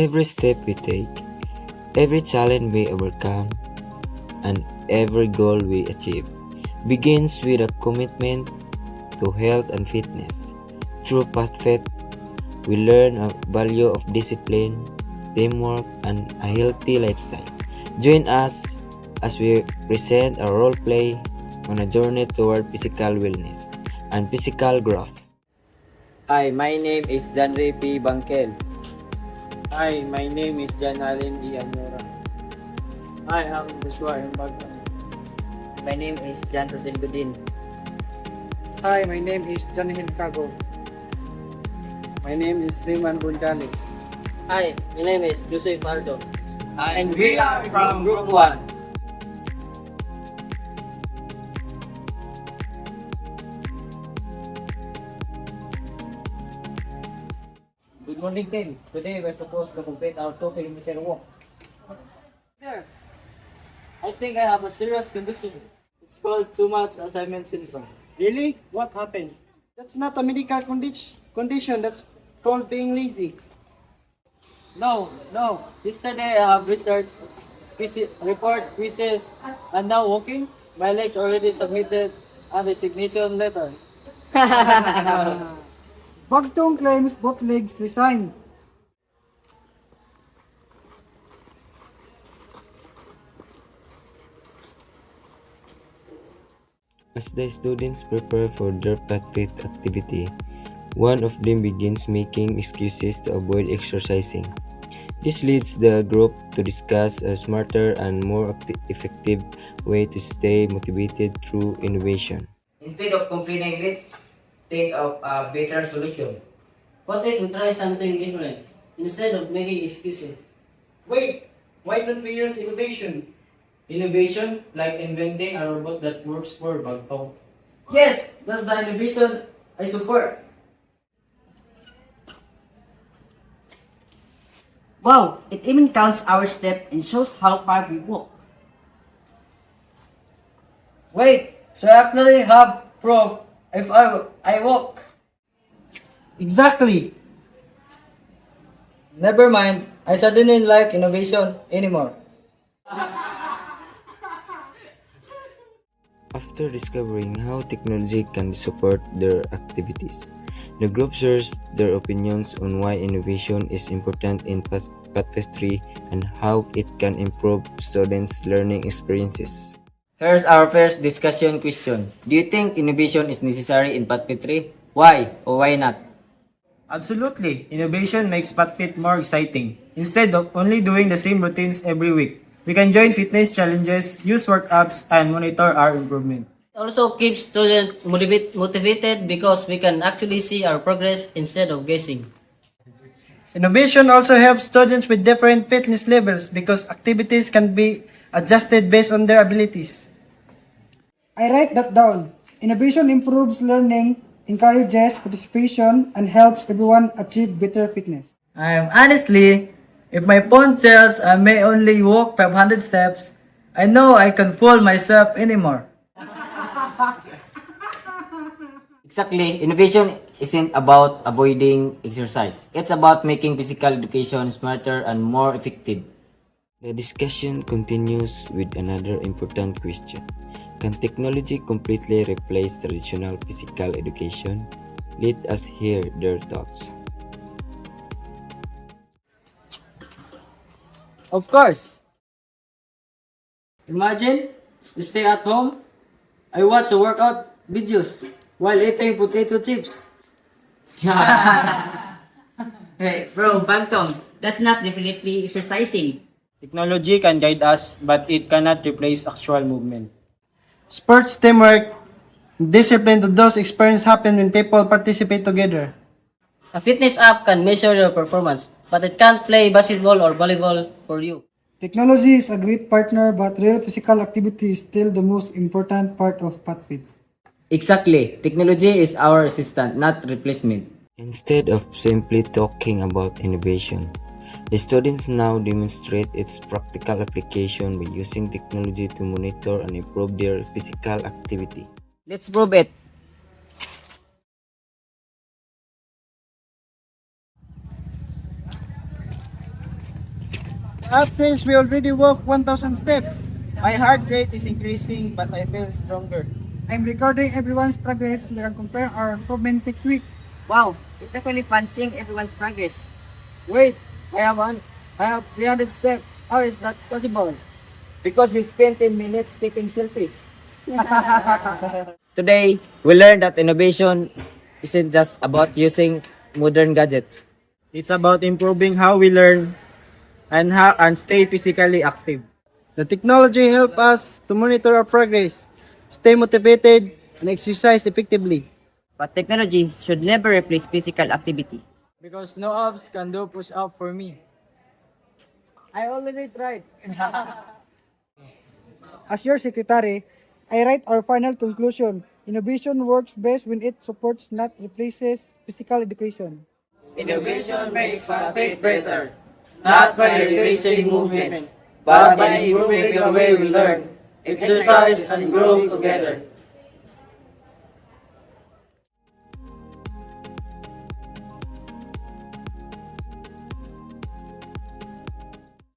Every step we take, every challenge we overcome, and every goal we achieve begins with a commitment to health and fitness. Through PathFit, we learn a value of discipline, teamwork, and a healthy lifestyle. Join us as we present a role play on a journey toward physical wellness and physical growth. Hi, my name is Janre P. Bangkel. Hi, my name is Jan Allen E. Amora. I am Joshua M. Bagdan. My name is Jan Rosel Godin. Hi, my name is Janihin Kago. My name is Riman Gonzales. Hi, my name is Jose Pardo. And we are from Group 1. Good morning, team. Today we're supposed to complete our 2 kilometer walk. There. I think I have a serious condition. It's called too much assignment syndrome. Really? What happened? That's not a medical condition. That's called being lazy. No. Yesterday I have researched report quizzes and now walking. My legs already submitted a resignation letter. Bagtong claims both legs resigned. As the students prepare for their PathFit activity, one of them begins making excuses to avoid exercising. This leads the group to discuss a smarter and more effective way to stay motivated through innovation. Instead of complaining, let's think of a better solution. What if we try something different instead of making excuses? Wait, why don't we use innovation? Innovation, like inventing a robot that works for Bagtong. Yes, that's the innovation I support. Wow, it even counts our step and shows how far we walk. Wait, so I actually have proof if I walk. Exactly. Never mind, I suddenly like innovation anymore. After discovering how technology can support their activities, the group shares their opinions on why innovation is important in PathFit 3 and how it can improve students' learning experiences. Here's our first discussion question. Do you think innovation is necessary in PathFit 3? Why or why not? Absolutely, innovation makes PathFit more exciting. Instead of only doing the same routines every week, we can join fitness challenges, use work apps, and monitor our improvement. It also keeps students motivated because we can actually see our progress instead of guessing. Innovation also helps students with different fitness levels because activities can be adjusted based on their abilities. I write that down. Innovation improves learning, encourages participation, and helps everyone achieve better fitness. Honestly, if my phone tells I may only walk 500 steps, I know I can fool myself anymore. Exactly. Innovation isn't about avoiding exercise. It's about making physical education smarter and more effective. The discussion continues with another important question. Can technology completely replace traditional physical education? Let us hear their thoughts. Of course. Imagine, you stay at home, I watch a workout videos while eating potato chips. Hey, bro, Bagtong, that's not definitely exercising. Technology can guide us, but it cannot replace actual movement. Sports teamwork, discipline to those experiences happen when people participate together. A fitness app can measure your performance, but it can't play basketball or volleyball for you. Technology is a great partner, but real physical activity is still the most important part of PathFit. Exactly. Technology is our assistant, not replacement. Instead of simply talking about innovation, the students now demonstrate its practical application by using technology to monitor and improve their physical activity. Let's prove it. App says we already walked 1,000 steps. My heart rate is increasing, but I feel stronger. I'm recording everyone's progress. We can compare our improvement next week. Wow, it's definitely fun seeing everyone's progress. Wait, I have 300 steps. How is that possible? Because we spent 10 minutes taking selfies. Today, we learned that innovation isn't just about using modern gadgets. It's about improving how we learn and stay physically active. The technology helps us to monitor our progress, stay motivated, and exercise effectively. But technology should never replace physical activity. Because no apps can do push up for me. I already tried. As your secretary, I write our final conclusion. Innovation works best when it supports, not replaces, physical education. Innovation makes fit better, not by replacing movement, but by improving the way we learn, exercise, and grow together.